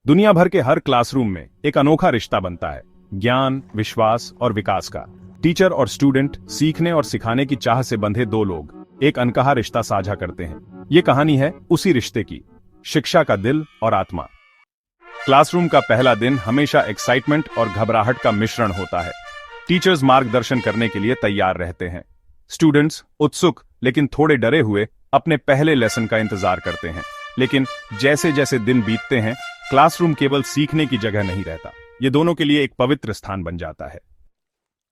दुनिया भर के हर क्लासरूम में एक अनोखा रिश्ता बनता है, ज्ञान, विश्वास और विकास का। टीचर और स्टूडेंट, सीखने और सिखाने की चाह से बंधे दो लोग एक अनकहा रिश्ता साझा करते हैं। ये कहानी है उसी रिश्ते की, शिक्षा का दिल और आत्मा। क्लासरूम का पहला दिन हमेशा एक्साइटमेंट और घबराहट का मिश्रण होता है। टीचर्स मार्गदर्शन करने के लिए तैयार रहते हैं। स्टूडेंट्स उत्सुक लेकिन थोड़े डरे हुए अपने पहले लेसन का इंतजार करते हैं। लेकिन जैसे जैसे दिन बीतते हैं, क्लासरूम केवल सीखने की जगह नहीं रहता, ये दोनों के लिए एक पवित्र स्थान बन जाता है।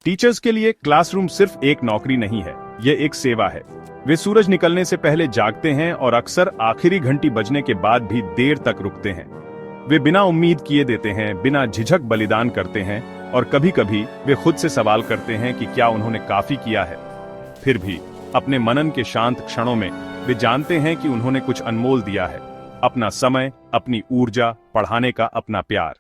टीचर्स के लिए क्लासरूम सिर्फ एक नौकरी नहीं है, ये एक सेवा है। वे सूरज निकलने से पहले जागते हैं और अक्सर आखिरी घंटी बजने के बाद भी देर तक रुकते हैं। वे बिना उम्मीद किए देते हैं, बिना झिझक बलिदान करते हैं और कभी कभी वे खुद से सवाल करते हैं कि क्या उन्होंने काफी किया है। फिर भी अपने मनन के शांत क्षणों में वे जानते हैं कि उन्होंने कुछ अनमोल दिया है, अपना समय, अपनी ऊर्जा, पढ़ाने का अपना प्यार।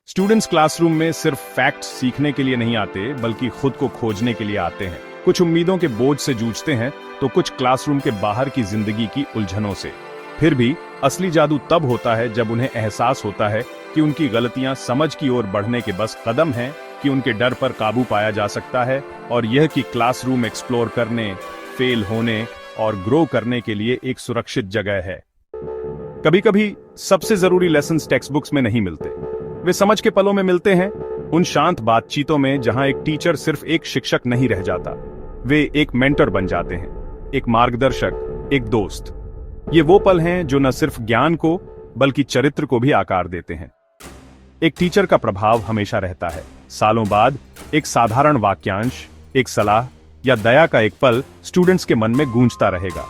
स्टूडेंट्स क्लासरूम में सिर्फ फैक्ट्स सीखने के लिए नहीं आते, बल्कि खुद को खोजने के लिए आते हैं। कुछ उम्मीदों के बोझ से जूझते हैं, तो कुछ क्लासरूम के बाहर की जिंदगी की उलझनों से। फिर भी असली जादू तब होता है जब उन्हें एहसास होता है कि उनकी गलतियां समझ की ओर बढ़ने के बस कदम हैं, कि उनके डर पर काबू पाया जा सकता है और यह कि क्लासरूम एक्सप्लोर करने, फेल होने और ग्रो करने के लिए एक सुरक्षित जगह है। कभी कभी सबसे जरूरी लेसन्स टेक्स्ट बुक्स में नहीं मिलते, वे समझ के पलों में मिलते हैं, उन शांत बातचीतों में जहां एक टीचर सिर्फ एक शिक्षक नहीं रह जाता, वे एक मेंटर बन जाते हैं, एक मार्गदर्शक, एक दोस्त। ये वो पल हैं जो न सिर्फ ज्ञान को बल्कि चरित्र को भी आकार देते हैं। एक टीचर का प्रभाव हमेशा रहता है। सालों बाद एक साधारण वाक्यांश, एक सलाह या दया का एक पल स्टूडेंट्स के मन में गूंजता रहेगा।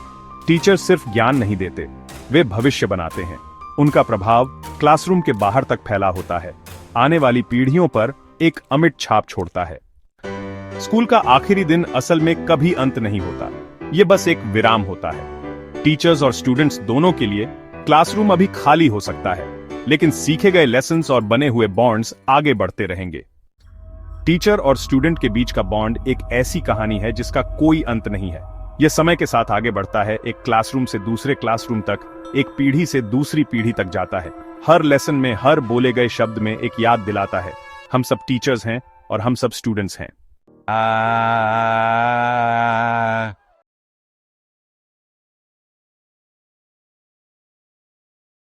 टीचर सिर्फ ज्ञान नहीं देते, वे भविष्य बनाते हैं। उनका प्रभाव क्लासरूम के बाहर तक फैला होता है, आने वाली पीढ़ियों पर एक अमिट छाप छोड़ता है। स्कूल का आखिरी दिन असल में कभी अंत नहीं होता, ये बस एक विराम होता है। टीचर्स और स्टूडेंट्स दोनों के लिए क्लासरूम अभी खाली हो सकता है, लेकिन सीखे गए लेसन्स और बने हुए बॉन्ड्स आगे बढ़ते रहेंगे। टीचर और स्टूडेंट के बीच का बॉन्ड एक ऐसी कहानी है जिसका कोई अंत नहीं है। यह समय के साथ आगे बढ़ता है, एक क्लासरूम से दूसरे क्लासरूम तक, एक पीढ़ी से दूसरी पीढ़ी तक जाता है। हर लेसन में, हर बोले गए शब्द में एक याद दिलाता है, हम सब टीचर्स हैं और हम सब स्टूडेंट्स हैं।